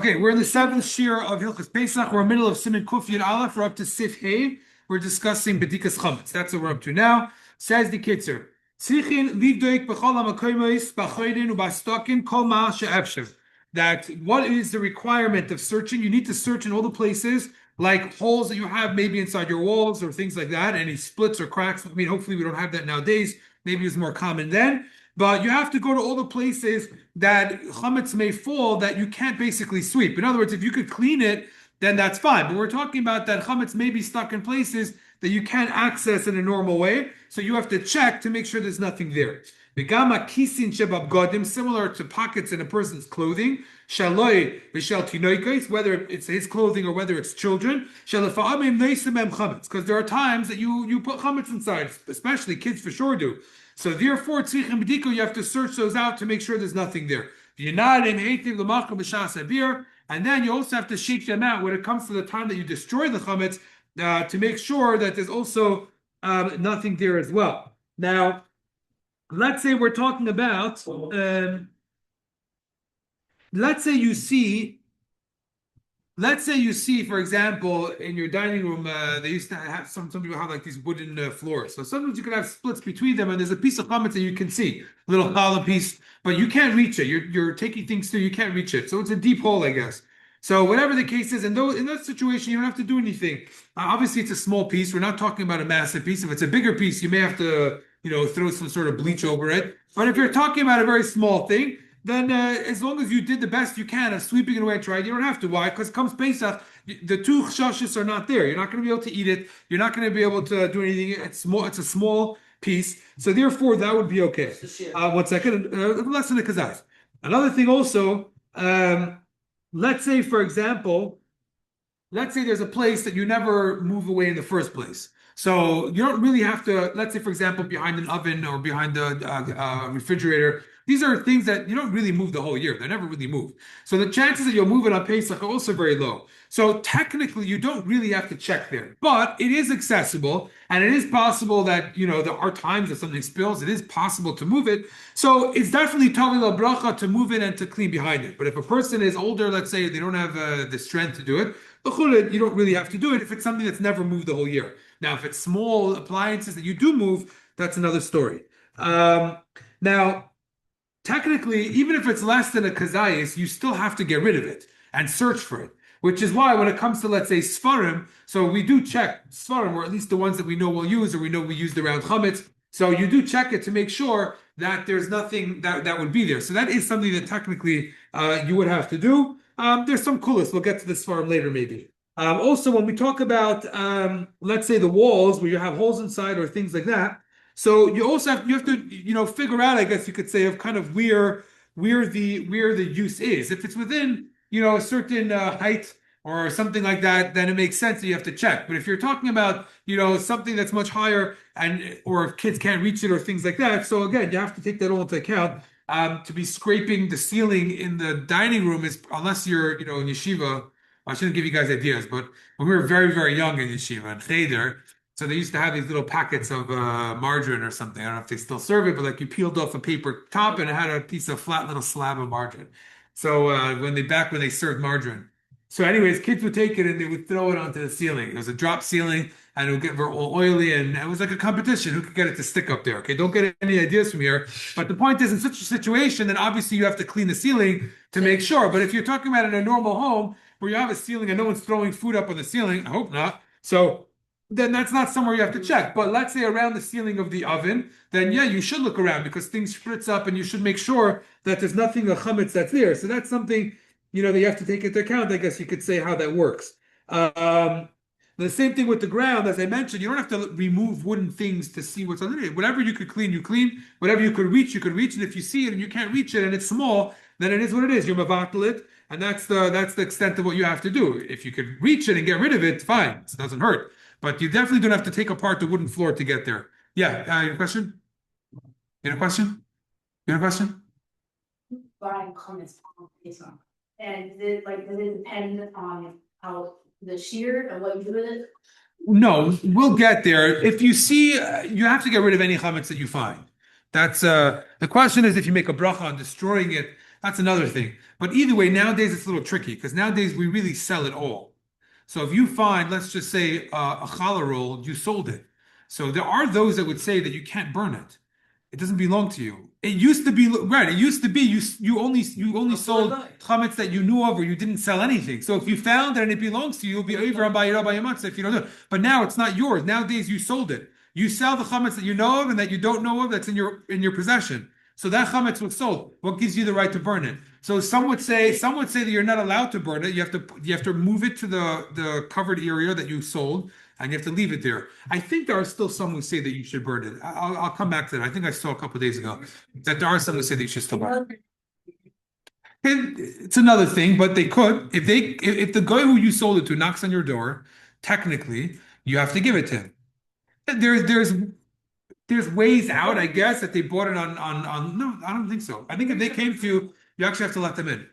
Okay, we're in the seventh shir of Hilchos Pesach. We're in the middle of Siman Kuf Yud Aleph. We're up to Sif Hey. We're discussing Bedikas Chametz. That's what we're up to now. Says the Kitzur. Tzichin livdoik b'chol hamakoymos b'choydin u'bastokin kol ma she'efshev. That what is the requirement of searching? You need to search in all the places, like holes that you have maybe inside your walls or things like that, any splits or cracks. I mean, hopefully we don't have that nowadays. Maybe it's more common then. But you have to go to all the places that chametz may fall that you can't basically sweep. In other words, if you could clean it, then that's fine. But we're talking about that chametz may be stuck in places that you can't access in a normal way. So you have to check to make sure there's nothing there. V'gama kisin shebabgodim, similar to pockets in a person's clothing. Shaloi v'shel tinoikos, whether it's his clothing or whether it's children. Shalafa'amim neisimem chametz, because there are times that you put chametz inside, especially kids for sure do. So therefore, tzrichim b'diko, you have to search those out to make sure there's nothing there. And then you also have to shake them out when it comes to the time that you destroy the chametz to make sure that there's also nothing there as well. Now, let's say we're talking about, let's say you see, for example, in your dining room, they used to have some people have like these wooden floors. So sometimes you can have splits between them, and there's a piece of chametz that you can see, a little hollow piece, but you can't reach it. You're taking things through, you can't reach it. So it's a deep hole, I guess. So whatever the case is, in that situation, you don't have to do anything. Obviously, it's a small piece. We're not talking about a massive piece. If it's a bigger piece, you may have to, throw some sort of bleach over it. But if you're talking about a very small thing, then as long as you did the best you can of sweeping it away and trying, you don't have to. Why? Because comes Pesach, the two chashis are not there. You're not going to be able to eat it. You're not going to be able to do anything. It's small. It's a small piece. So therefore, that would be okay. One second. Less than a kazaz. Another thing also, let's say, for example, let's say there's a place that you never move away in the first place. So you don't really have to, let's say, for example, behind an oven or behind the refrigerator. These are things that you don't really move the whole year. They're never really moved. So the chances that you'll move it on Pesach are also very low. So technically, you don't really have to check there. But it is accessible, and it is possible that, there are times that something spills. It is possible to move it. So it's definitely Tavil Bracha to move it and to clean behind it. But if a person is older, let's say they don't have the strength to do it, you don't really have to do it if it's something that's never moved the whole year. Now, if it's small appliances that you do move, that's another story. Now, technically, even if it's less than a kazayis, you still have to get rid of it and search for it. Which is why when it comes to, let's say, Sfarim, so we do check Sfarim, or at least the ones that we know we'll use, or we know we used around Chametz. So you do check it to make sure that there's nothing that would be there. So that is something that technically you would have to do. There's some kulas. We'll get to this farm later, maybe. Also, when we talk about, let's say, the walls where you have holes inside or things like that, so you also have to figure out, I guess you could say, of kind of where the use is. If it's within a certain height or something like that, then it makes sense that you have to check. But if you're talking about something that's much higher or if kids can't reach it or things like that, so again, you have to take that all into account. To be scraping the ceiling in the dining room is, unless you're, in yeshiva. I shouldn't give you guys ideas, but when we were very, very young in yeshiva and cheder, so they used to have these little packets of margarine or something. I don't know if they still serve it, but like you peeled off a paper top and it had a piece of flat little slab of margarine. So when they served margarine. So anyways, kids would take it and they would throw it onto the ceiling. It was a drop ceiling and it would get all oily, and it was like a competition who could get it to stick up there. Okay, don't get any ideas from here. But the point is, in such a situation, then obviously you have to clean the ceiling to make sure. But if you're talking about in a normal home where you have a ceiling and no one's throwing food up on the ceiling, I hope not. So then that's not somewhere you have to check. But let's say around the ceiling of the oven, then yeah, you should look around because things spritz up and you should make sure that there's nothing of chametz that's there. So that's something, that you have to take into account. I guess you could say how that works. The same thing with the ground, as I mentioned, you don't have to remove wooden things to see what's underneath. Whatever you could clean, you clean. Whatever you could reach, you could reach. And if you see it and you can't reach it and it's small, then it is what it is. You're mavatal it, and that's the extent of what you have to do. If you could reach it and get rid of it, fine. It doesn't hurt. But you definitely don't have to take apart the wooden floor to get there. Yeah, you have a question? You have a question? You have a question? Buying comments on Pesach. And does it depend on how the shear and what you do with it? No, we'll get there. If you see, you have to get rid of any chametz that you find. That's the question is if you make a bracha on destroying it, That's another thing. But either way, nowadays it's a little tricky because nowadays we really sell it all. So if you find, let's just say, a challah roll, you sold it. So there are those that would say that you can't burn it. It doesn't belong to you. It used to be right. It used to be you only sold chametz that you knew of, or you didn't sell anything. So if you found it and it belongs to you, you'll be over on bayirah matzah if you don't do it. But now it's not yours. Nowadays you sold it. You sell the chametz that you know of and that you don't know of that's in your possession. So that chametz was sold. What gives you the right to burn it? So some would say that you're not allowed to burn it. You have to move it to the covered area that you sold, and you have to leave it there. I think there are still some who say that you should burn it. I'll come back to that. I think I saw a couple of days ago that there are some who say that you should still burn it. And it's another thing, but they could if the guy who you sold it to knocks on your door, technically you have to give it to him. There's ways out, I guess, that they bought it on. No, I don't think so. I think if they came to you, you actually have to let them in.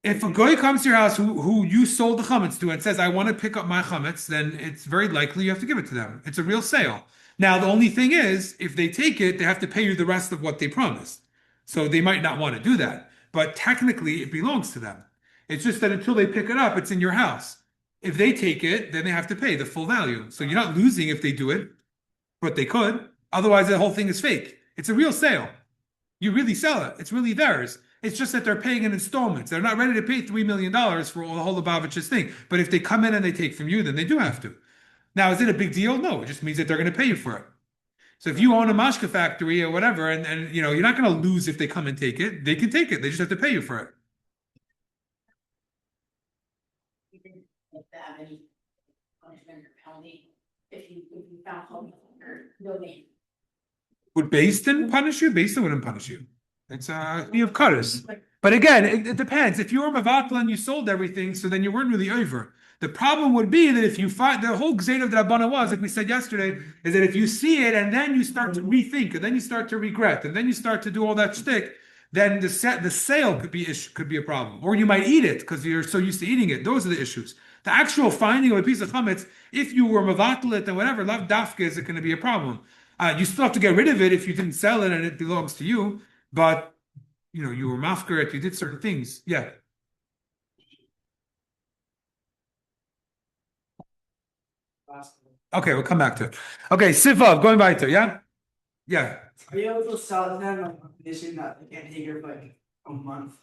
If a guy comes to your house who you sold the chametz to and says, "I want to pick up my chametz," then it's very likely you have to give it to them. It's a real sale. Now, the only thing is, if they take it, they have to pay you the rest of what they promised. So they might not want to do that, but technically it belongs to them. It's just that until they pick it up, it's in your house. If they take it, then they have to pay the full value. So you're not losing if they do it, but they could. Otherwise, the whole thing is fake. It's a real sale. You really sell it. It's really theirs. It's just that they're paying in installments. They're not ready to pay $3 million for all the whole Lubavitch's thing. But if they come in and they take from you, then they do have to. Now, is it a big deal? No, it just means that they're going to pay you for it. So if you own a mashka factory or whatever, and you're not going to lose if they come and take it. They can take it. They just have to pay you for it. You didn't have any punishment or penalty if you found home or donate. Would Beis Din punish you? Beis Din wouldn't punish you. It's you have cutters. But again, it depends. If you were Mavatla and you sold everything, so then you weren't really over. The problem would be that if you find the whole Gzeid of the Rabbana was, like we said yesterday, is that if you see it and then you start to rethink, and then you start to regret, and then you start to do all that shtick, then the sale could be a problem. Or you might eat it because you're so used to eating it. Those are the issues. The actual finding of a piece of chametz, if you were Mavatla it and whatever, lav dafka is it going to be a problem. You still have to get rid of it if you didn't sell it and it belongs to you. But you were mafker it, you did certain things. Yeah. Okay, we'll come back to it. Okay, Sivav, going back to it, yeah? Yeah. Are you able to sell it then, like, on condition that they can't take it for like a month?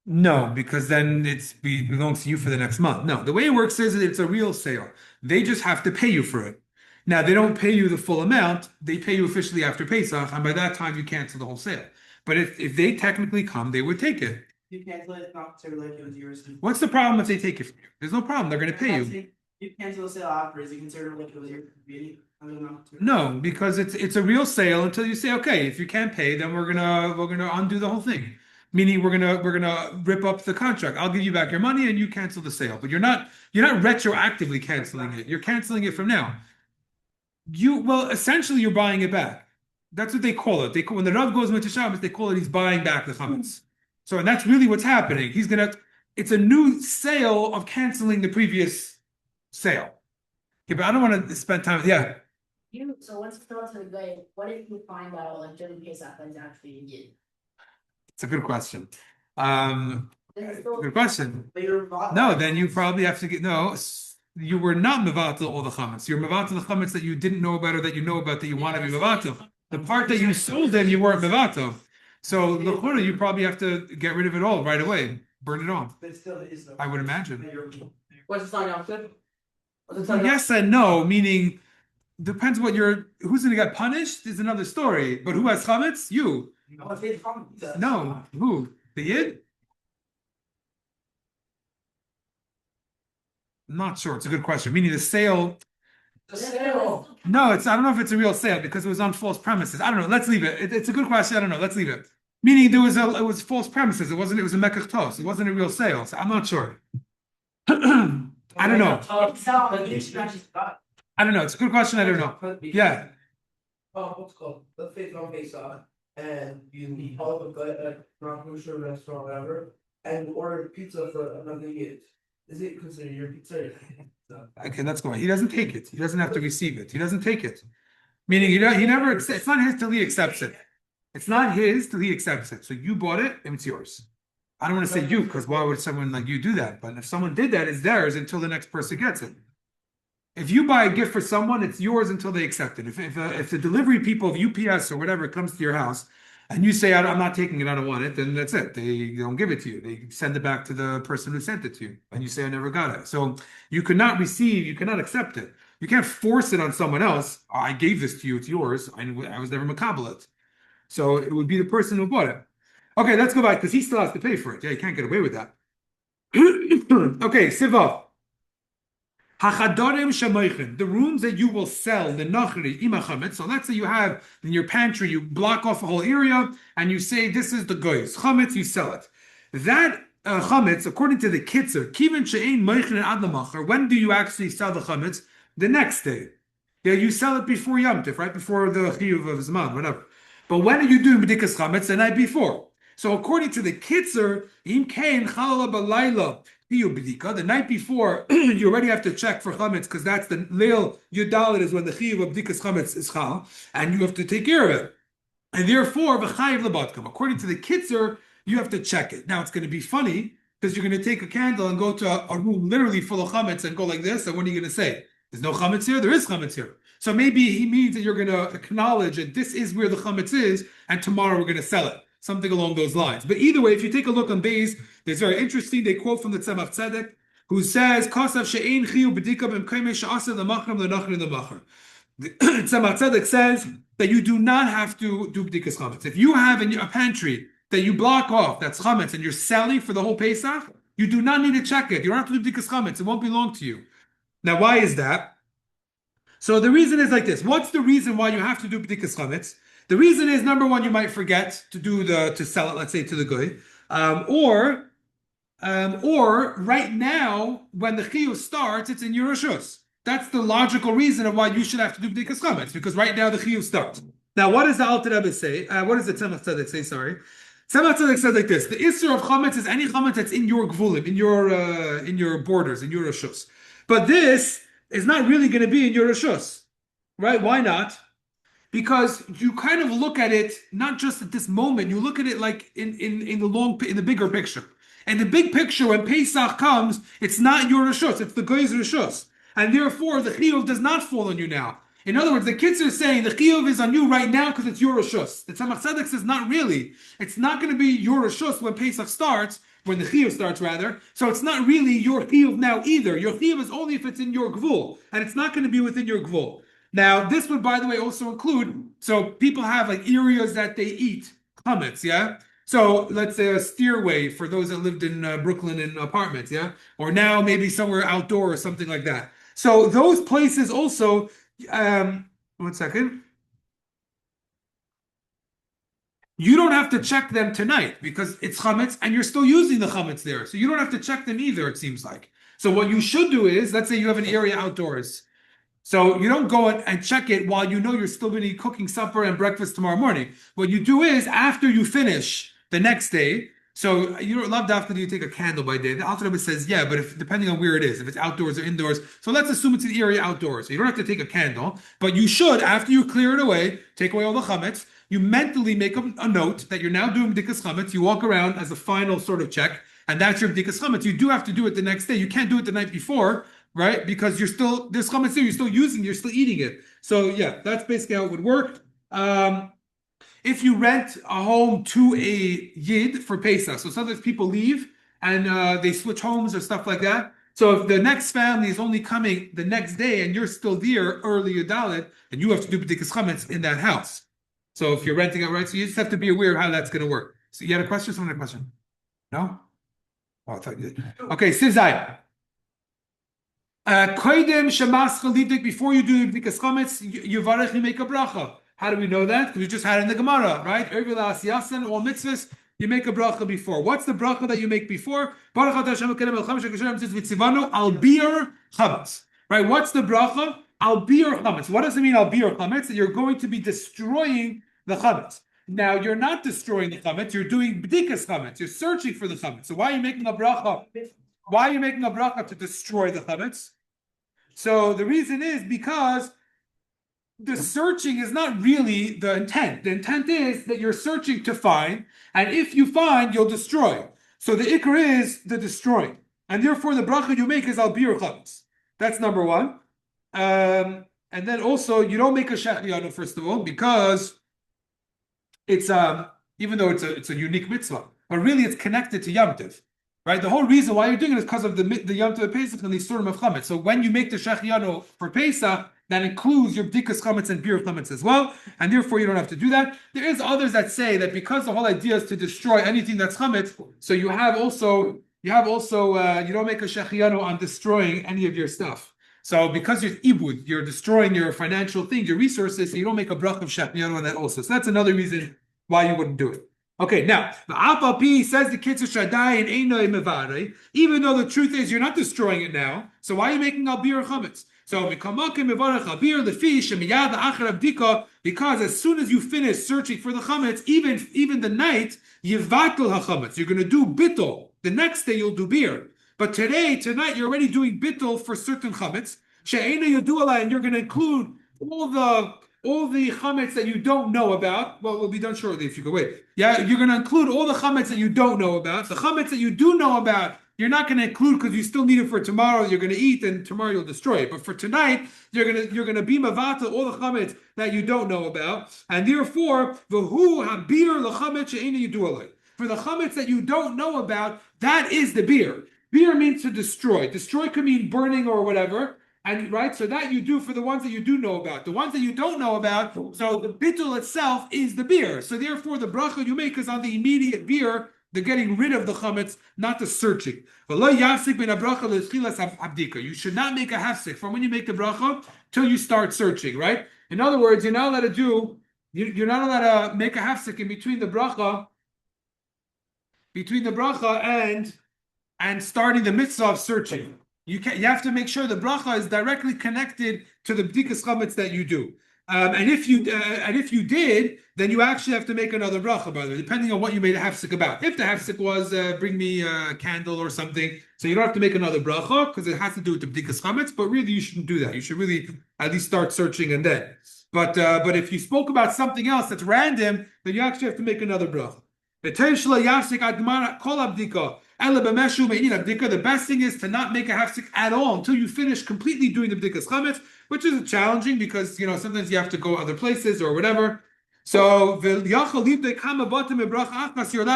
No, because then belongs to you for the next month. No, the way it works is that it's a real sale. They just have to pay you for it. Now, they don't pay you the full amount. They pay you officially after Pesach, and by that time, you cancel the whole sale. But if they technically come, they would take it. You cancel it, not to like it was yours. What's the problem if they take it from you? There's no problem. They're going to pay you. You cancel the sale after, is it considered like it was your community? I don't know. No, because it's a real sale until you say, okay, if you can't pay, then we're gonna undo the whole thing. Meaning we're gonna rip up the contract. I'll give you back your money and you cancel the sale. But you're not retroactively canceling it. You're canceling it from now. Essentially you're buying it back. That's what they call it. When the Rav goes into Shabbos, they call it he's buying back the chametz. So and that's really what's happening. It's a new sale of canceling the previous sale. Okay, but I don't want to spend time. Yeah. So let's throw to the guy. What if you find out like during Pesach that's actually you? It's a good question. Good question. No, No, then you probably have to you were not mevatel all the chametz. You're mevatel the chametz that you didn't know about or that you know about that you want to be mevatel. The part that you sold them, you weren't mevatel. So l'chura, you probably have to get rid of it all right away, burn it off. But it still is though. I would imagine. What's the sign off to? Yes and no, meaning depends who's going to get punished is another story. But who has chametz? You. No, who? The yid? I'm not sure. It's a good question. Meaning the sale. The sale. No, I don't know if it's a real sale because it was on false premises. I don't know. Let's leave it. It's a good question. I don't know. Let's leave it. Meaning it was false premises. It was a mekach tos. It wasn't a real sale. So I'm not sure. I don't know. I don't know. It's a good question. I don't know. Yeah. What's called? Let's say it's on Pesach, and you call up a guy at a non-kosher restaurant, whatever, and you order pizza for another yid. Is it considered your pizza? Okay, let's go on. He doesn't take it. He doesn't have to receive it. He doesn't take it. Meaning he never accepts. It's not his till he accepts it. It's not his till he accepts it. So you bought it, and it's yours. I don't want to say you, because why would someone like you do that? But if someone did that, it's theirs until the next person gets it. If you buy a gift for someone, it's yours until they accept it. If the delivery people of UPS or whatever comes to your house and you say, I'm not taking it, I don't want it, then that's it. They don't give it to you. They send it back to the person who sent it to you. And you say, I never got it. So you cannot accept it. You can't force it on someone else. I gave this to you, it's yours. I was never makabel. So it would be the person who bought it. Okay, let's go back because he still has to pay for it. Yeah, he can't get away with that. Okay, Sivav. Hachadorim shemoichin, the rooms that you will sell, the nachri imachamet. So let's say you have in your pantry, you block off a whole area and you say, this is the goy's chametz, you sell it. That chametz, according to the Kitzur, kiven she'ein moichin ad lamachar, when do you actually sell the chametz? The next day. Yeah, you sell it before Yom Tif, right? Before the chiyuv of Zman, whatever. But when are you doing b'dikas chametz? The night before. So according to the Kitzur, im kein chalala balayla, the night before, you already have to check for chametz because that's the leil yudalit is when the chiyuv of b'dikas chametz is chal, and you have to take care of it. And therefore, v'chayiv lebatkam. According to the Kitzur, you have to check it. Now it's going to be funny because you're going to take a candle and go to a room literally full of chametz and go like this. And what are you going to say? There's no chametz here. There is chametz here. So maybe he means that you're going to acknowledge that this is where the chametz is, and tomorrow we're going to sell it. Something along those lines. But either way, if you take a look on Beis, it's very interesting. They quote from the Tzemach Tzedek, who says, "Kosav she'ein chiyu b'dika b'mkayme she'asa l'machram l'nachri l'machar." The Tzemach Tzedek says that you do not have to do b'dikas chametz. If you have in a pantry that you block off, that's chametz, and you're selling for the whole Pesach, you do not need to check it. You don't have to do b'dikas chametz. It won't belong to you. Now, why is that? So the reason is like this. What's the reason why you have to do b'dikas chametz? The reason is, number one, you might forget to sell it, let's say, to the guy, or right now when the chiyuv starts, it's in your reshus. That's the logical reason of why you should have to do b'dikas chametz, because right now the chiyuv starts. Now, what does the Alter Rebbe say? What does the Tzemach Tzedek say? Sorry, Tzemach Tzedek says like this: the issur of chametz is any chametz that's in your gvulim, in your borders, in your reshus. But this is not really going to be in your reshus, right? Why not? Because you kind of look at it not just at this moment, you look at it like in the bigger picture. And the big picture, when Pesach comes, it's not your reshus, it's the goy's reshus, and therefore the chiyuv does not fall on you now. In other words, the Kitzur is saying the chiyuv is on you right now because it's your reshus. The Tzemach Tzedek says not really. It's not going to be your reshus when Pesach starts, when the chiyuv starts rather. So it's not really your chiyuv now either. Your chiyuv is only if it's in your gvul, and it's not going to be within your gvul. Now, this would, by the way, also include, so people have like areas that they eat chametz, yeah? So let's say a stairway for those that lived in Brooklyn in apartments, yeah? Or now maybe somewhere outdoor or something like that. So those places also, 1 second. You don't have to check them tonight because it's chametz and you're still using the chametz there. So you don't have to check them either, it seems like. So what you should do is, let's say you have an area outdoors. So you don't go and check it while you know you're still going to be cooking supper and breakfast tomorrow morning. What you do is, after you finish the next day, so you don't love after you take a candle by day. The Alter Rebbe says, yeah, but if depending on where it is, if it's outdoors or indoors, so let's assume it's an area outdoors. So you don't have to take a candle, but you should, after you clear it away, take away all the chametz, you mentally make a note that you're now doing b'dikas chametz. You walk around as a final sort of check, and that's your b'dikas chametz. You do have to do it the next day. You can't do it the night before, right? Because there's chametz there, you're still using, you're still eating it. So yeah, that's basically how it would work. If you rent a home to a yid for Pesach, so sometimes people leave and they switch homes or stuff like that. So if the next family is only coming the next day and you're still there early Yudalit, and you have to do b'dikas chametz in that house. So if you're renting it, right? So you just have to be aware of how that's going to work. So you had a question? Someone had a question? No? Oh, I thought you did. Okay, Sizai. Koidem shemascha lidik, before you do b'dikas chametz, yivarech, you make a bracha. How do we know that? Because we just had it in the Gemara, right? All mitzvahs, you make a bracha before. What's the bracha that you make before? Al bir chametz. Right? What's the bracha? Al bir chametz. What does it mean, al bir chametz? That you're going to be destroying the chametz. Now, you're not destroying the chametz, you're doing b'dikas chametz. You're searching for the chametz. So why are you making a bracha? Why are you making a bracha to destroy the chametz? So the reason is because the searching is not really the intent. The intent is that you're searching to find, and if you find, you'll destroy. So the ikr is the destroying, and therefore the bracha you make is al bir chametz. That's number one. And then also you don't make a shehecheyanu first of all because it's even though it's a unique mitzvah, but really it's connected to Yom Tov, right? The whole reason why you're doing it is because of the Yom Tov Pesach and the Isurim of Chametz. So when you make the shehecheyanu for Pesach, that includes your bdikas chametz and bir chametz as well, and therefore you don't have to do that. There is others that say that because the whole idea is to destroy anything that's chametz, so you don't make a shehecheyanu on destroying any of your stuff. So because you're ibud, you're destroying your financial things, your resources, so you don't make a brach of shehecheyanu on that also. So that's another reason why you wouldn't do it. Okay, now the Apapi says the Kitzur Shaddai and Einoi Mevare, even though the truth is you're not destroying it now. So why are you making al bir chametz? So because as soon as you finish searching for the chametz, even the night, yivatul hachametz. You're going to do bittul. The next day you'll do beer. But tonight you're already doing bittul for certain chametz. She'ena yadu'ala, and you're going to include all the chametz that you don't know about. Well, we'll be done shortly if you could wait. Yeah, you're going to include all the chametz that you don't know about. The chametz that you do know about, you're not going to include because you still need it for tomorrow. You're going to eat, and tomorrow you'll destroy it. But for tonight, you're going to be mavata all the chametz that you don't know about, and therefore v'hu habir l'chametz she'ena yadu'alei. For the chametz that you don't know about, that is the beer. Beer means to destroy. Destroy could mean burning or whatever. And right, so that you do for the ones that you do know about. The ones that you don't know about, so the bittul itself is the beer. So therefore, the bracha you make is on the immediate beer, the getting rid of the chametz, not the searching. You should not make a hafsik from when you make the bracha till you start searching. Right. In other words, you're not allowed you're not allowed to make a hafsik in between the bracha and starting the mitzvah of searching. You have to make sure the bracha is directly connected to the bdikas chametz that you do. And if you did, then you actually have to make another bracha, by the way, depending on what you made a hafsik about. If the hafsik was bring me a candle or something, so you don't have to make another bracha because it has to do with the bdikas chametz. But really, you shouldn't do that. You should really at least start searching and then. But if you spoke about something else that's random, then you actually have to make another bracha. The best thing is to not make a hafsik at all until you finish completely doing the bdikas chametz, which is challenging because sometimes you have to go other places or whatever. So you're allowed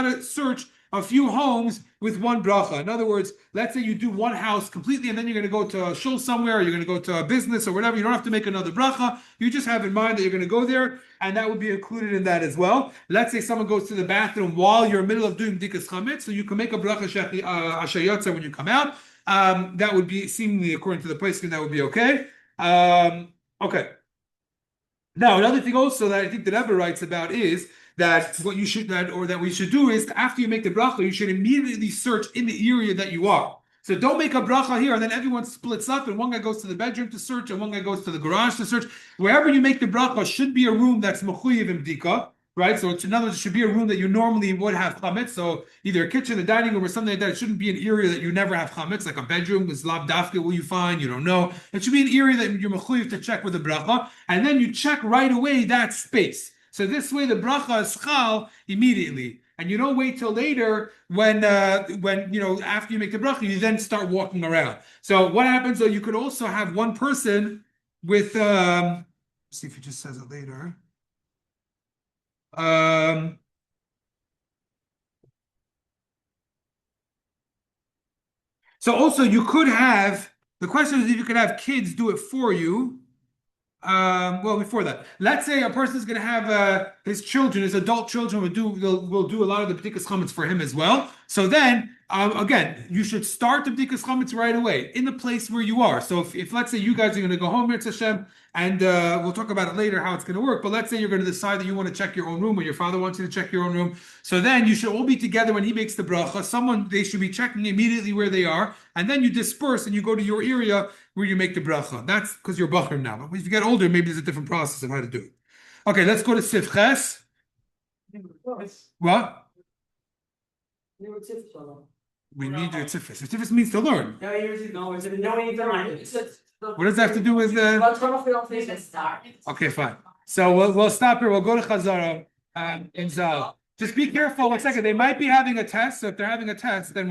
to search a few homes with one bracha. In other words, let's say you do one house completely and then you're going to go to a shul somewhere, or you're going to go to a business or whatever. You don't have to make another bracha. You just have in mind that you're going to go there, and that would be included in that as well. Let's say someone goes to the bathroom while you're in the middle of doing bdikas chametz, so you can make a bracha ashayotza when you come out. That would be seemingly according to the place, and that would be okay. Okay. Now, another thing also that I think the Rebbe writes about is that what you should that we should do is after you make the bracha, you should immediately search in the area that you are. So don't make a bracha here and then everyone splits up and one guy goes to the bedroom to search and one guy goes to the garage to search. Wherever you make the bracha should be a room that's mechuyev in bdika, right? So in other words, it should be a room that you normally would have chametz. So either a kitchen, a dining room, or something like that. It shouldn't be an area that you never have chametz, like a bedroom is lav dafka. Will you find? You don't know. It should be an area that you're mechuyev to check with the bracha, and then you check right away that space. So this way, the bracha is chal immediately, and you don't wait till later when after you make the bracha, you then start walking around. So what happens though? You could also have one person with. Let's see if it just says it later. So also you could have. The question is if you could have kids do it for you. Well, before that, let's say a person is going to have his children, his adult children will do a lot of the bdikas chametz for him as well. So then, again, you should start the bdikas chametz right away in the place where you are. So if let's say you guys are going to go home, Yirtzeh Hashem, and we'll talk about it later how it's going to work. But let's say you're going to decide that you want to check your own room, or your father wants you to check your own room. So then you should all be together when he makes the bracha. They should be checking immediately where they are, and then you disperse and you go to your area where you make the bracha. That's because you're bachar now. But if you get older, maybe there's a different process of how to do it. Okay, let's go to Sifches. What? We need your tzifis. Tzifis means to learn. No, you need to learn. What does that have to do with the? Let's run off the face off. Okay, fine. So we'll stop here. We'll go to Chazara in Zal. Just be careful. 1 second. They might be having a test. So if they're having a test, then we'll.